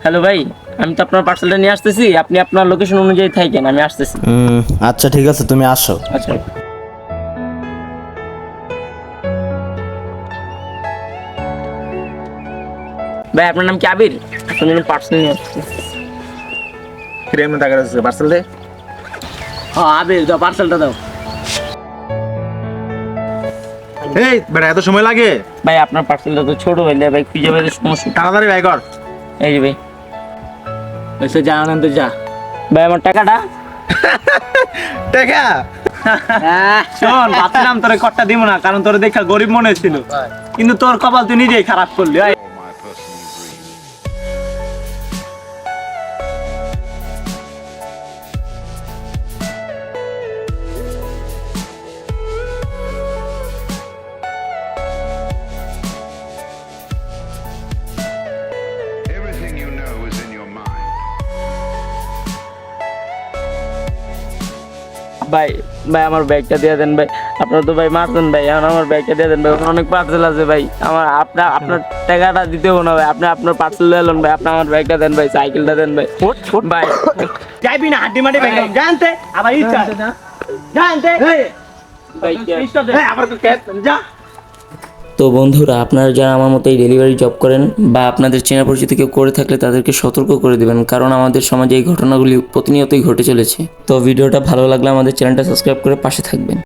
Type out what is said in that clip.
Hello ভাই, আমি তো আপনার পার্সেলটা নিয়ে আসতেছি, আপনি আপনার লোকেশন অনুযায়ী থাকেন, আমি আসতেছি। আচ্ছা ঠিক আছে, তুমি আসো। আচ্ছা ভাই, আপনার নাম কি আবির? আপনার জন্য পার্সেল নিয়ে আসছি। ফ্রেম টাকা আছে পার্সেল দে। হ্যাঁ আবির, দাও পার্সেলটা দাও। এই বেটা এত সময় লাগে? ভাই আপনার পার্সেলটা তো ছোট হইলে ভাই খুঁজে পেতে সমস্যা। তাড়াতাড়ি ভাই কর। এই যে ভাই, এসে যা আনন্দ যা। ভাই আমার টাকাটা। টাকা শোন, ভাবছিলাম তোরে কট্টা দিব না, কারণ তোর দেখা গরিব মনে ছিল, কিন্তু তোর কপাল তুই নিজেই খারাপ করলি। Everything you know is in your mind. ভাই ভাই আমার ব্যাগটা দিয়ে দেন ভাই, আপনার তো ভাই মারছেন ভাই, এখন আমার ব্যাগটা দিয়ে দেন ভাই, ওখানে অনেক পার্সেল আছে ভাই, আমার আপনার টাকাটা দিতে হবে না ভাই, আপনি আপনার পার্সেল এলেন ভাই, আপনি আমার ব্যাগটা দেন ভাই, সাইকেলটা দেন ভাই ভাই। যাইবি না হাড্ডি মাটি ভেঙে জানতে আবার ইচ্ছা জানতে ভাই আবার যা। তো বন্ধুরা, আপনারা যারা আমার মতো এই ডেলিভারি জব করেন বা আপনাদের চেনা পরিচিত কেউ করে থাকলে তাদেরকে সতর্ক করে দিবেন, কারণ আমাদের সমাজে এই ঘটনাগুলি প্রতিনিয়তই ঘটে চলেছে। তো ভিডিওটা ভালো লাগলে আমাদের চ্যানেলটা সাবস্ক্রাইব করে পাশে থাকবেন।